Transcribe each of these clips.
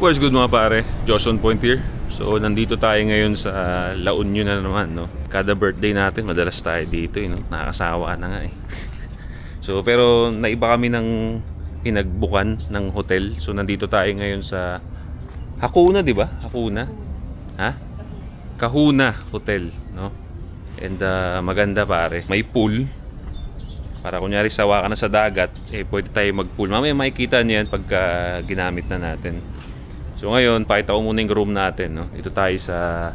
What's good mga pare? Joshon Point here. So nandito tayo ngayon sa La Union na naman, no? Kada birthday natin madalas tayo dito, no? Nakakasawa na nga eh. So pero naiba kami ng pinagbukan ng hotel. So nandito tayo ngayon sa Hakuna, di ba? Hakuna. Ha? Kahuna Hotel, no? And maganda pare. May pool. Para kunyari sawa ka na sa dagat, eh pwede tayo mag-pool. Mamaya makikita niyo yan pagka ginamit na natin. So ngayon, pakita ko muna yung room natin, no? Dito tayo sa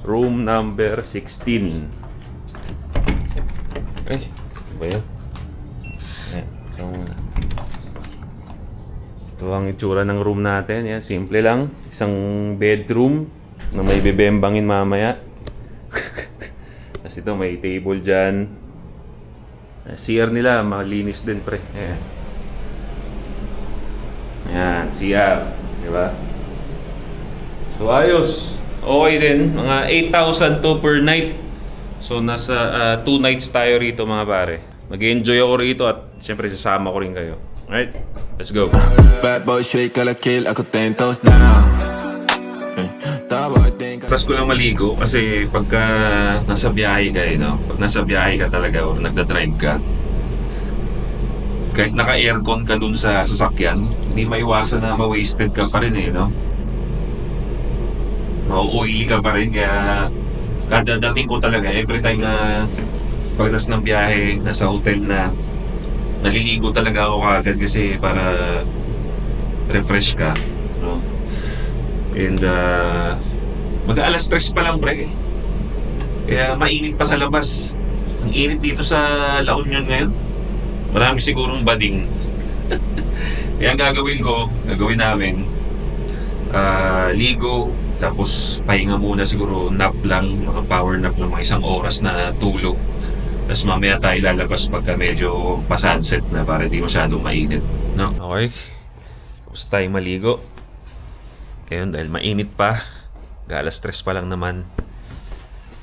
room number 16. Ay, ano ba yan? Ayan, so, ito ang itsura ng room natin. Yan, simple lang. Isang bedroom na may bebembangin mamaya. Tapos ito, may table dyan. CR nila, malinis din pre. Ayan. Ayan, CR. Diba? So ayos. Okay din. Mga 8,000 to per night. So nasa 2 nights tayo rito mga pare. Mag-enjoy ako rito at siyempre sasama ko rin kayo. Alright? Let's go. Bad boy straight kala kill, ako 10 toes down. Tapos ko lang maligo kasi pagka nasa biyahe ka, no? Pag nasa biyahe ka talaga or nagda-drive ka, kahit naka-aircon ka dun sa sasakyan, hindi maiwasan na ma-wasted ka pa rin eh, no? Ma-oily ka pa rin, kaya kada dating ko talaga, every time na pagtas ng biyahe, nasa hotel na, naliligo talaga ako kagad kasi para refresh ka, no? And mag-alas 3 pa lang pre, kaya mainit pa sa labas. Ang init dito sa La Union ngayon. Marami sigurong bading. Kaya ang gagawin namin, ligo, tapos pahinga muna siguro, nap lang, mga power nap lang, mga 1 oras na tulog. Tapos mamaya tayo lalabas pagka medyo pa-sunset na para di masyadong mainit, no? Okay. Tapos tayong maligo. Ayun, dahil mainit pa, galas 3 pa lang naman,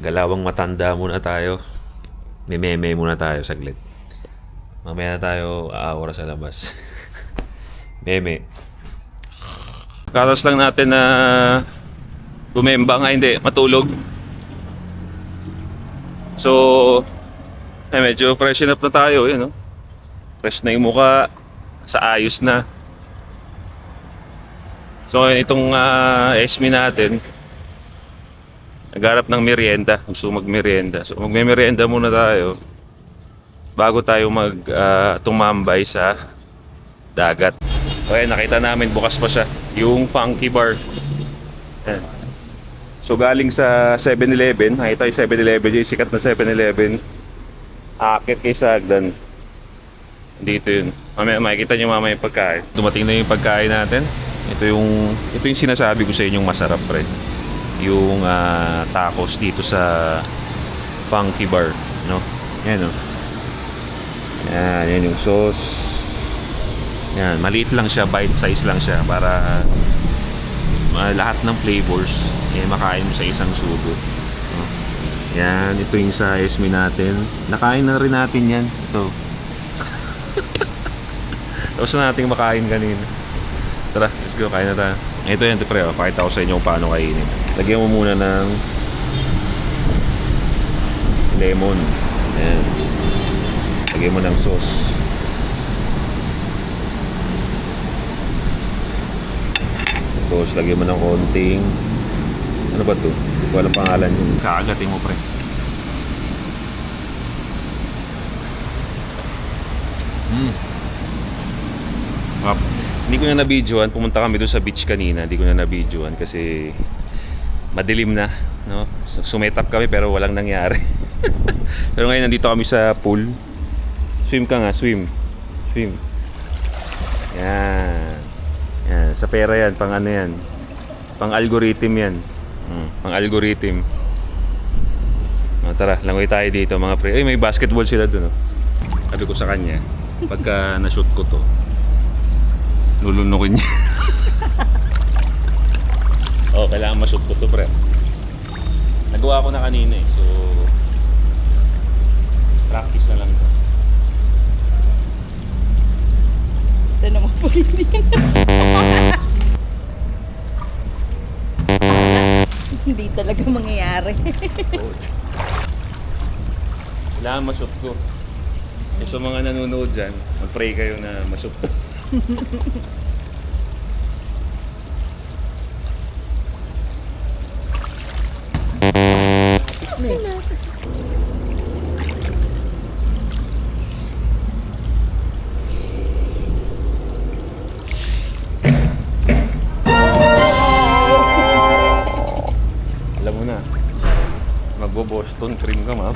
galawang matanda muna tayo. Meme muna tayo saglit. Mamaya na tayo aawara sa labas. Meme. Katas lang natin na bumemba nga, hindi, matulog. So, medyo freshen up na tayo, yun, no? Fresh na yung mukha, sa ayos na. So, itong SME natin, nagharap ng merienda, gusto mag-merienda. So, magme-merienda muna tayo bago tayo tumambay sa dagat. Okay, nakita namin bukas pa siya, yung Funky Bar. Ayan. So galing sa 7-Eleven, nakita yung 7-Eleven, yung sikat na 7-Eleven, akit kay Sagdan. Dito yun. Mamaya makikita nyo mamaya yung pagkain. Dumating na yung pagkain natin. Ito yung sinasabi ko sa inyong masarap pre. Yung tacos dito sa Funky Bar, no? Yan, no? Yan yung sauce. Yan, maliit lang siya, bite size lang siya para lahat ng flavors makain mo sa isang subo. Yan, ito yung sa SME natin. Nakain na rin natin yan. Ito. Tapos na natin makain kanina. Tara, let's go, kain na tayo. Ito yan, pre, pakita ko sa inyo kung paano kainin. Lagyan mo muna ng lemon. Yan. Lagyan mo ng sauce. Tapos lagyan mo ng konting, ano ba to? Hindi ko alam pangalan yun. Kaagatin mo pre. Hindi ko na na-videoan. Pumunta kami doon sa beach kanina. Hindi ko na na-videoan kasi madilim na, no? Sumetap kami pero walang nangyari. Pero ngayon nandito kami sa pool. Swim ka nga, swim. Yan. Yan, sa pera yan, pang ano yan. Pang algorithm yan. Pang algorithm. Tara, langoy tayo dito mga pre. Ay, may basketball sila doon, oh. Sabi ko sa kanya, pagka na-shoot ko to, lulunukin niya. Oh, kailangan ma-shoot ko to pre. Nagawa ko na kanina eh. So practice na lang to. Ito naman po hindi na. Hindi talaga mangyayari. Kailangan mashoot ko. So, sa mga nanonood dyan, mag-pray kayo na mashoot ko. Alam mo na, magbo-Boston cream ka, ma'am.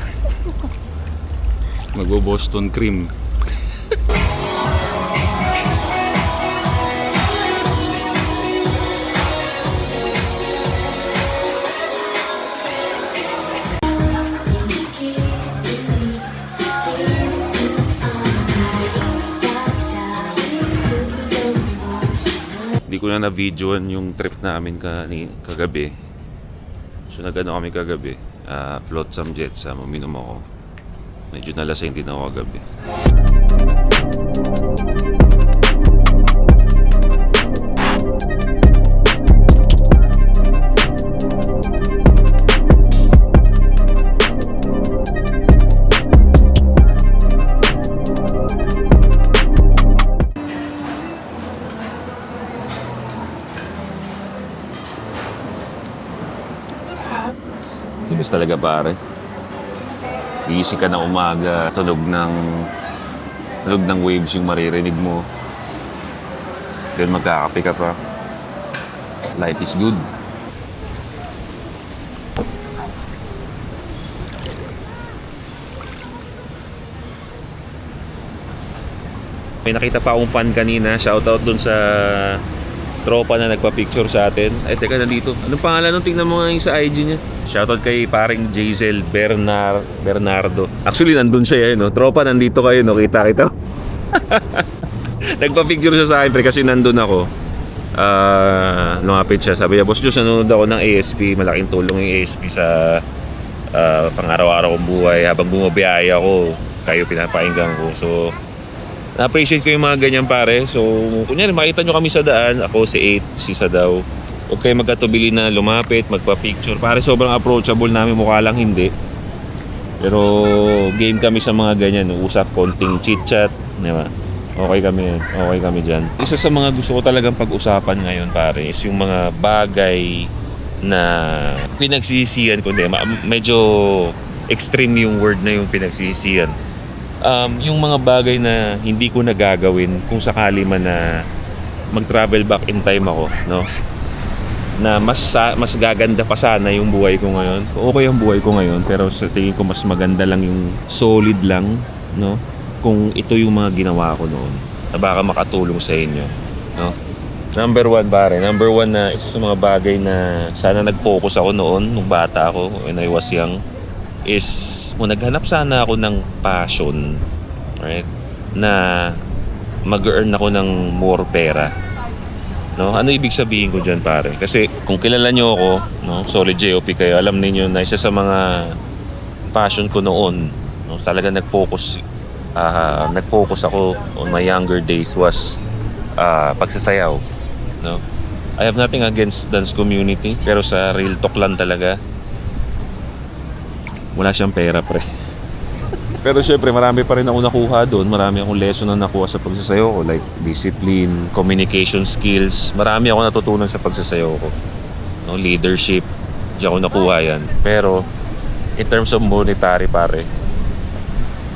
Magbo-Boston cream. Hindi ko na na-videoan yung trip namin kagabi. So nag-ano kami kagabi, flotsam jetsam, uminom ako. Medyo nalasing din ako kagabi. Tigas talaga pare. Gising ka ng umaga, tunog ng waves yung maririnig mo. Then magkakape ka pa. Life is good. May nakita pa akong fan kanina. Shoutout dun sa tropa na nagpa-picture sa atin. Ay, teka, nandito. Anong pangalan nung? Tingnan mo nga yung sa IG niya. Shoutout kay paring Jazel Bernardo. Actually, nandun siya no? Tropa, nandito kayo, no? Kita. Nagpa-picture siya sa akin, pre, kasi nandun ako. Lumapit siya. Sabi niya, Boss Diyos, nanonood ako ng ASP. Malaking tulong yung ASP sa pang-araw-araw kong buhay. Habang bumabiyaya ako, kayo pinapakinggan ko. So, na-appreciate ko yung mga ganyan, pare. So, kunyari, makita nyo kami sa daan. Ako si 8, si Sadaw. Huwag kayo magkatubili na lumapit, magpa-picture. Pare, sobrang approachable namin, mukha lang hindi. Pero game kami sa mga ganyan, usap, konting chit-chat, di ba? Okay kami dyan. Isa sa mga gusto ko talagang pag-usapan ngayon, pare, is yung mga bagay na pinagsisisihan ko. Medyo extreme yung word na yung pinagsisisihan. Yung mga bagay na hindi ko nagagawin kung sakali man na mag-travel back in time ako, no? Na mas gaganda pa sana yung buhay ko ngayon. Okay ang buhay ko ngayon, pero sa tingin ko mas maganda lang yung solid lang, no? Kung ito yung mga ginawa ko noon, na baka makatulong sa inyo, no? Number one na isa sa mga bagay na sana nag-focus ako noon nung bata ako, when I was young, is kung naghanap sana ako ng passion, right? Na mag-earn ako ng more pera. No, ano ibig sabihin ko diyan, pare? Kasi kung kilala niyo ako, no, solid JOP kayo, alam niyo na isa sa mga passion ko noon, no, talaga nag-focus ako on my younger days was pagsasayaw, no. I have nothing against dance community, pero sa real talk lang talaga, wala siyang pera, pre. Pero syempre, marami pa rin ako nakuha doon. Marami akong lesson na nakuha sa pagsasayaw ko, like discipline, communication skills. Marami ako natutunan sa pagsasayaw ko, no? Leadership, di ako nakuha yan. Pero in terms of monetary, pare,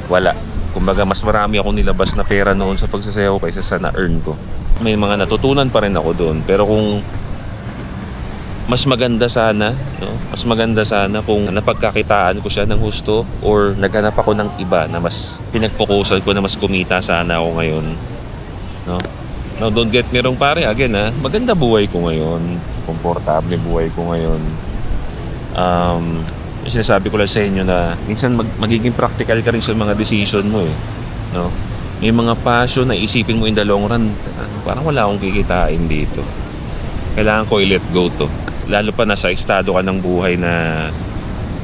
wala. Kumbaga, mas marami akong nilabas na pera noon sa pagsasayaw kaysa sa na-earn ko. May mga natutunan pa rin ako doon. Pero kung mas maganda sana, no? Mas maganda sana kung napagkakitaan ko siya ng husto or naghanap ako ng iba na mas pinag-focusan ko na mas kumita sana ako ngayon, no? Now, don't get me wrong, pare, again, maganda buhay ko ngayon, komportable buhay ko ngayon. Sinasabi ko lang sa inyo na minsan magiging practical ka rin sa mga decision mo, no? May mga passion na isipin mo in the long run, parang wala akong kikitain dito. Kailangan ko i-let go to. Lalo pa nasa estado ka ng buhay na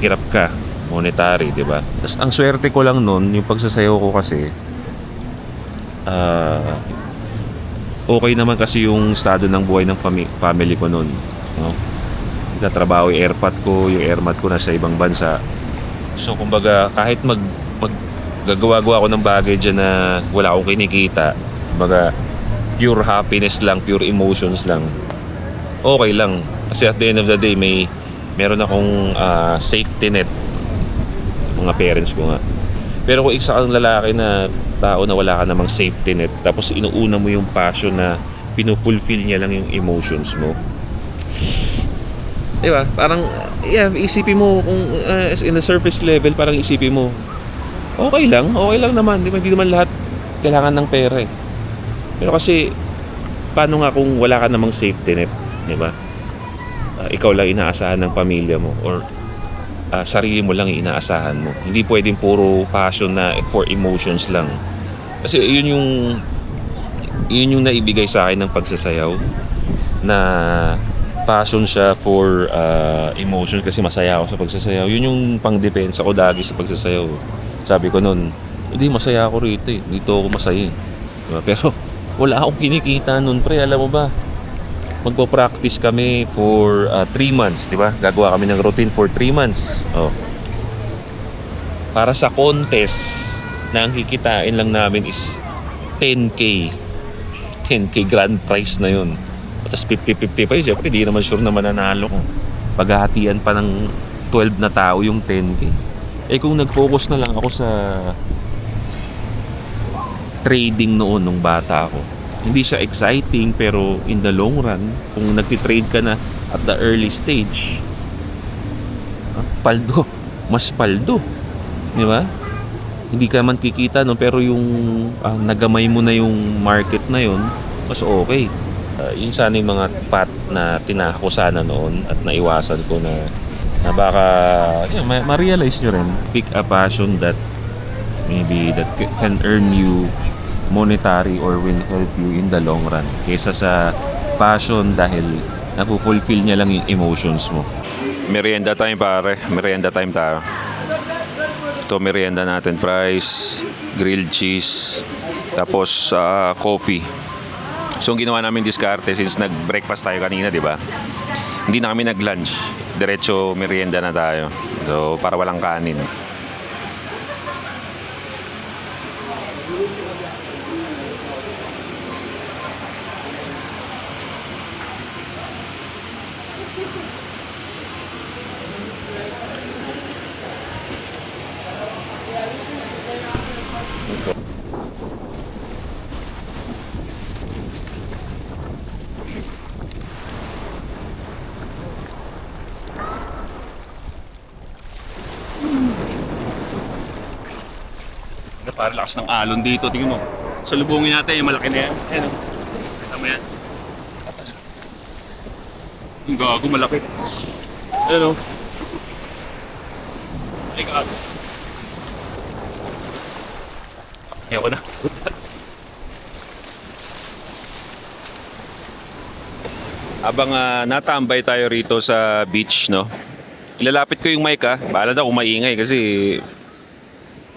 hirap ka, monetary, di ba? Tapos ang swerte ko lang nun, yung pagsasayaw ko kasi, okay naman kasi yung estado ng buhay ng family ko nun, no? nagtatrabaho yung airpot ko, yung airmat ko nasa ibang bansa. So kumbaga kahit gagawa-gawa ako ng bagay dyan na wala akong kinikita, kumbaga pure happiness lang, pure emotions lang, okay lang. Kasi at the end of the day, meron akong safety net, mga parents ko nga. Pero kung isa kang lalaki na tao na wala ka namang safety net, tapos inuuna mo yung passion na pinufulfill niya lang yung emotions mo, di ba? Parang, yeah, isipin mo kung in the surface level, parang isipin mo, okay lang naman, di ba? Hindi naman lahat kailangan ng pera eh. Pero kasi, paano nga kung wala ka namang safety net, di ba? Ikaw lang inaasahan ng pamilya mo, or sarili mo lang inaasahan mo. Hindi pwedeng puro passion na for emotions lang. Kasi yun yung naibigay sa akin ng pagsasayaw, na passion siya for emotions, kasi masaya ako sa pagsasayaw. Yun yung pang-depensa ko lagi sa pagsasayaw. Sabi ko noon, hindi, masaya ako rito eh. Dito ako masaya eh. Diba? Pero wala akong kinikita noon, pre. Alam mo ba? Magpo-practice kami for 3 months, di ba? Gagawa kami ng routine for 3 months. Oh. Para sa contest na ang kikitain lang namin is 10K. 10K grand prize na yun. Tapos 50-50 pa yun. Siyempre, di naman sure na mananalo ko. Paghahatian pa ng 12 na tao yung 10K. Eh kung nag-focus na lang ako sa trading noon nung bata ako, hindi siya exciting, pero in the long run, kung nagtitrade ka na at the early stage, paldo, mas paldo, di ba? Hindi ka man kikita no, pero yung nagamay mo na yung market na yun, mas okay. Yun sana yung mga path na tinako sana noon at naiwasan ko, na baka ma-realize nyo rin. Pick a passion that maybe that can earn you monetary or will help you in the long run, kaysa sa passion dahil napufulfill niya lang yung emotions mo. Merienda time, pare. Merienda time tayo. Ito merienda natin, fries, grilled cheese, tapos coffee. So ang ginawa namin diskarte, since nag-breakfast tayo kanina, di ba? Hindi na kami nag-lunch. Diretso merienda na tayo. So para walang kanin. Para lakas ng alon dito, tingin mo. Salubungin natin yung malaki na yan. Ayan o. Kita mo yan. Yung gago, malaki. Ayan o. Ay, gago. Ayoko na. Habang natambay tayo rito sa beach, no? Ilalapit ko yung mic ha. Bahala na kung maingay kasi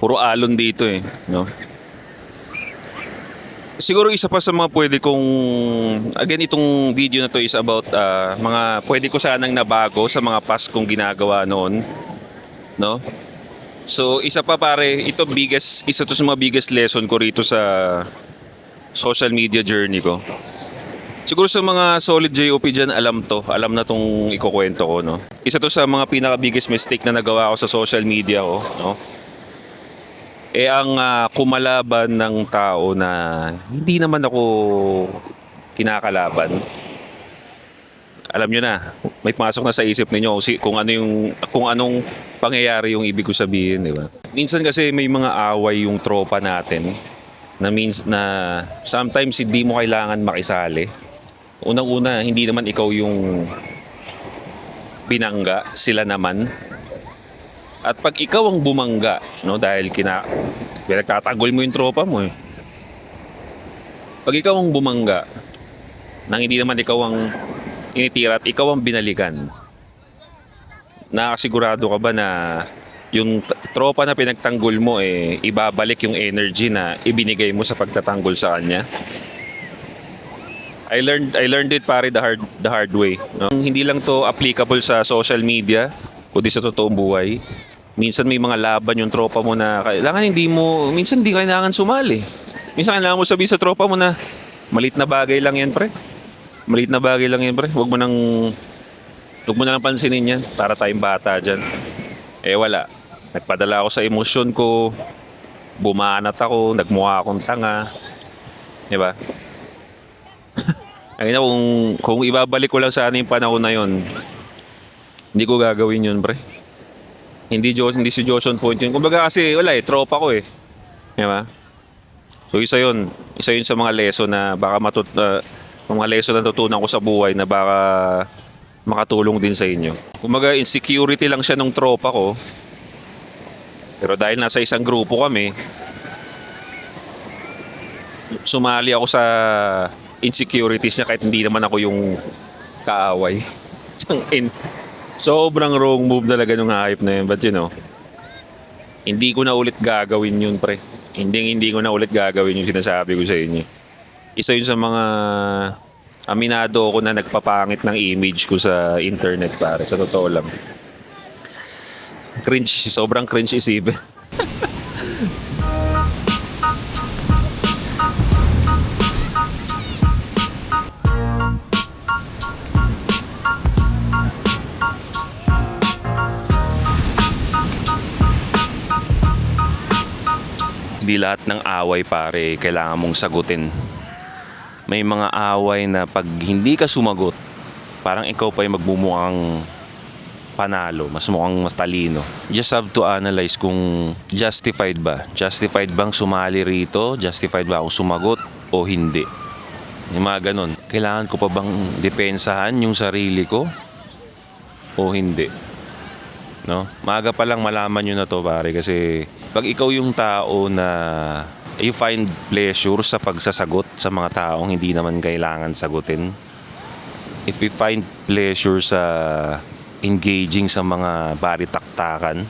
puro alon dito eh, no? Siguro isa pa sa mga pwede kong, again, itong video na to is about mga pwede ko sanang nabago sa mga past kong ginagawa noon, no? So isa pa, pare, isa to sa mga biggest lesson ko rito sa social media journey ko. Siguro sa mga solid JOP dyan, alam na tong ikukwento ko, no? Isa to sa mga pinaka biggest mistake na nagawa ko sa social media ko, no? Ang kumalaban ng tao na hindi naman ako kinakalaban. Alam nyo na, may pasok na sa isip ninyo kung anong pangyayari yung ibig ko sabihin, di ba? Minsan kasi may mga away yung tropa natin na sometimes hindi mo kailangan makisali. Unang-una, hindi naman ikaw yung binangga, sila naman. At pag ikaw ang bumangga, no, dahil pinagtatanggol mo yung tropa mo eh. Pag ikaw ang bumangga, nang hindi naman ikaw ang initira at ikaw ang binalikan, nakasigurado ka ba na yung tropa na pinagtanggol mo eh, ibabalik yung energy na ibinigay mo sa pagtatanggol sa kanya? I learned it pare the hard way. No? Hindi lang to applicable sa social media, kundi sa totoong buhay. Minsan may mga laban yung tropa mo na minsan hindi kailangan sumali. Minsan kailangan mo sabihin sa tropa mo na malit na bagay lang yan pre. Malit na bagay lang yan pre. Huwag mo na lang pansinin yan para tayong bata dyan. Eh wala. Nagpadala ako sa emosyon ko. Bumanat ako. Nagmukha akong tanga. Diba? Ay na kung ibabalik ko lang sana yung panahon na yon, hindi ko gagawin yun, pre. Hindi si Joshon Point yun. Kumbaga kasi wala tropa ko eh. Di ba? So isa yun sa mga lesson na baka mga lesson na natutunan ko sa buhay na baka makatulong din sa inyo. Kumbaga insecurity lang siya nung tropa ko. Pero dahil nasa isang grupo kami, sumali ako sa insecurities niya kahit hindi naman ako yung kaaway. Sobrang wrong move talaga nung hype na yun. But hindi ko na ulit gagawin yun, pre. Hindi ko na ulit gagawin yung sinasabi ko sa inyo. Isa yun sa mga aminado ako na nagpapangit ng image ko sa internet, pare. Sa totoo lang. Cringe. Sobrang cringe isipin. Hindi lahat ng away pare kailangan mong sagutin. May mga away na pag hindi ka sumagot, parang ikaw pa yung magmumukhang panalo, mas mukhang matalino. Just have to analyze kung justified ba. Justified bang sumali rito? Justified ba akong sumagot o hindi? Yung mga ganun. Kailangan ko pa bang depensahan yung sarili ko o hindi? No? Maaga pa lang malaman nyo na to pare kasi pag ikaw yung tao na you find pleasure sa pagsasagot sa mga taong hindi naman kailangan sagutin, if you find pleasure sa engaging sa mga baritaktakan,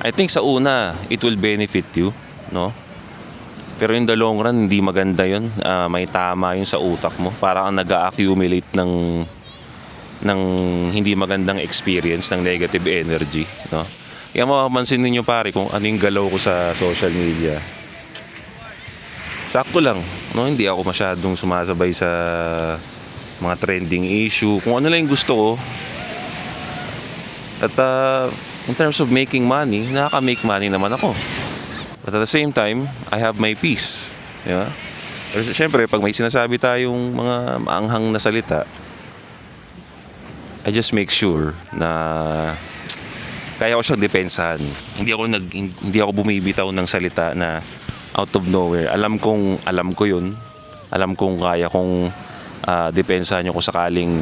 I think sa una it will benefit you, no? Pero in the long run hindi maganda yun. May tama yun sa utak mo, parang nag-accumulate ng hindi magandang experience, ng negative energy, no? Kaya mapapansin ninyo pare kung ano yung galaw ko sa social media. Sakto lang, no? Hindi ako masyadong sumasabay sa mga trending issue. Kung ano lang yung gusto ko. At in terms of making money, nakaka-make money naman ako. But at the same time, I have my peace. Di ba? Pero syempre, pag may sinasabi tayong mga maanghang na salita, I just make sure na kaya ko siyang depensahan. Hindi ako bumibitaw ng salita na out of nowhere. Alam ko 'yun. Alam kong kaya kong depensahan kung sakaling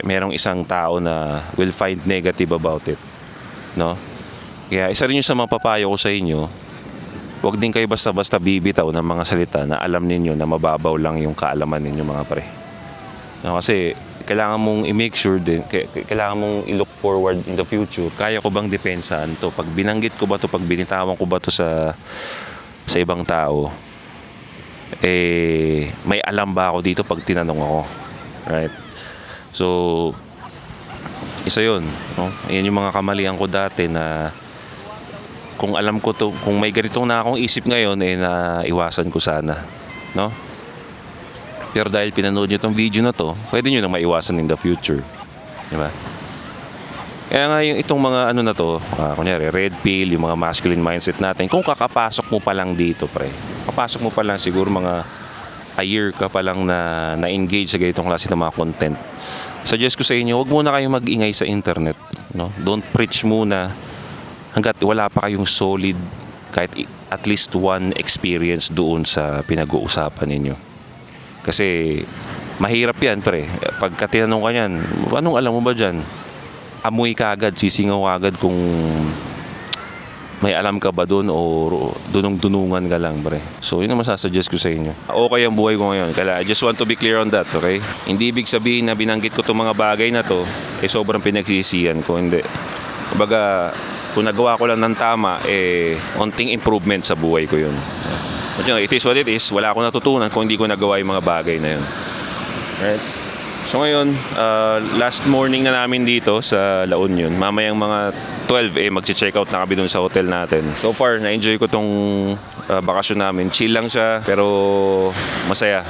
merong isang tao na will find negative about it. No? Kaya isa rin yung sa mga papayo ko sa inyo, huwag din kayo basta-basta bibitaw ng mga salita na alam ninyo na mababaw lang yung kaalaman ninyo mga pre. No, kasi kailangan mong i-make sure din, kailangan mong i-look forward in the future. Kaya ko bang depensahan to? Pag binanggit ko ba to, pag binitawan ko ba to sa ibang tao, may alam ba ako dito pag tinanong ako? Right? So, isa yun. No? Ayan yung mga kamalian ko dati na kung alam ko to, kung may ganitong na akong isip ngayon, na iwasan ko sana. No? Pero dahil pinanood nyo itong video na to, pwede nyo nang maiwasan in the future. Diba? Kaya nga itong mga ano na to, kunyari red pill, yung mga masculine mindset natin, kung kakapasok mo pa lang dito pre, kapasok mo pa lang siguro mga a year ka pa lang na-engage sa ganitong klase ng mga content, suggest ko sa inyo, huwag muna kayong mag-ingay sa internet. No? Don't preach muna hanggat wala pa kayong solid, kahit at least one experience doon sa pinag-uusapan ninyo. Kasi mahirap yan pre. Pagka tinanong ka yan, anong alam mo ba dyan? Amoy ka agad, sisingaw ka agad kung may alam ka ba doon o dunong-dunungan ka lang pre. So yun ang masasuggest ko sa inyo. Okay ang buhay ko ngayon. Kaya I just want to be clear on that, okay? Hindi ibig sabihin na binanggit ko itong mga bagay na to sobrang pinagsisihan ko. Hindi. Kumbaga, kung nagawa ko lang ng tama, onting improvement sa buhay ko yun. But you know, it is what it is. Wala akong natutunan kung hindi ko nagawa yung mga bagay na yun. Right? So ngayon, last morning na namin dito sa La Union. Mamayang mga 12 magche-check out na kami dun sa hotel natin. So far, na-enjoy ko tong bakasyon namin. Chill lang siya, pero masaya.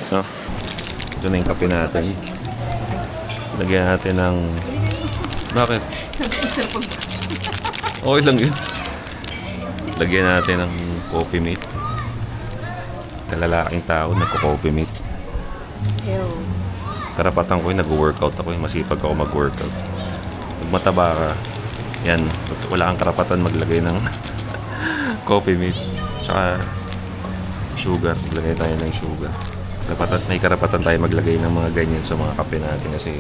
No? Ito na yung kape natin. Lagyan natin ng... Bakit? Okay lang yun. Lagyan natin ng coffee mate. Kalalaking tao, nagko-coffee mate. Karapatan ko yung nag-workout ako, masipag ako mag-workout. Pag mataba ka, yan, wala kang karapatan maglagay ng coffee mate. Tsaka sugar, maglagay tayo ng sugar. May karapatan tayo maglagay ng mga ganyan sa mga kape natin kasi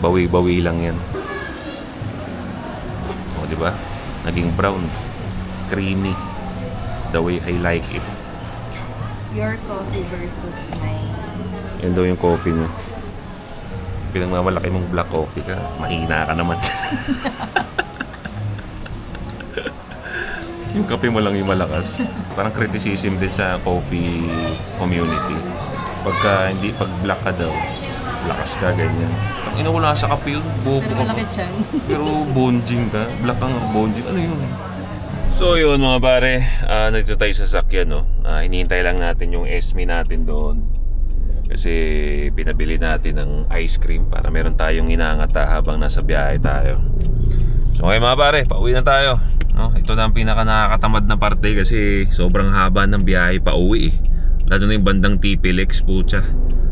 bawi-bawi lang yan. O, di ba? Naging brown, creamy, the way I like it. Your coffee versus mine. Yan daw yung coffee mo. Pinagmamalaki mong black coffee ka, mahina ka naman. Yung kape mo lang yung malakas. Parang criticism din sa coffee community. Pag black ka daw, lakas ka, ganyan. Ang ina, wala sa kape yun, bobo Pero ka. malaki siyan. Pero bonjing ka, black kang bonjing, ano yun? So yun mga pare, nandito tayo sa sakyan, no? Hinihintay lang natin yung Esme natin doon. Kasi pinabili natin ng ice cream para meron tayong inaangat habang nasa biyahe tayo. So ngayon mga pare, pauwi na tayo, no? Ito na ang pinaka nakakatamad na parte kasi sobrang haba ng biyahe pa uwi eh. Lalo na yung bandang TPLX, putya.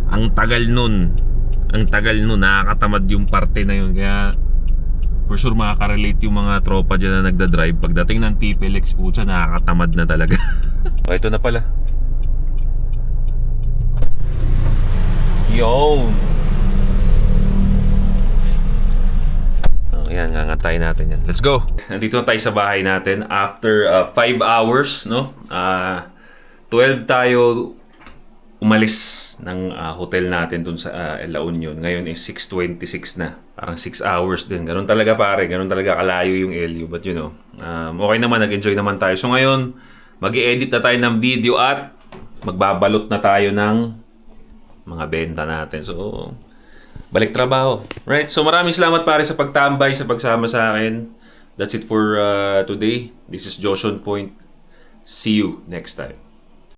Ang tagal nun, nakakatamad yung parte na yun. Kaya for sure makaka-relate yung mga tropa dyan na nagda-drive. Pagdating ng TPLX, putya, nakakatamad na talaga. O ito na pala. Yo! Ayan, ngangatay natin yan. Let's go! Nandito na tayo sa bahay natin after 5 hours, no? 12 tayo umalis ng hotel natin dun sa La Union. Ngayon is 6:26 na. Parang 6 hours din. Ganun talaga pare. Ganun talaga kalayo yung LU. But you know, okay naman. Nag-enjoy naman tayo. So ngayon, mag-i-edit na tayo ng video at magbabalot na tayo ng mga benta natin. So, balik trabaho. Right? So maraming salamat pare sa pagtambay, sa pagsama sa akin. That's it for today. This is Joshon Point. See you next time.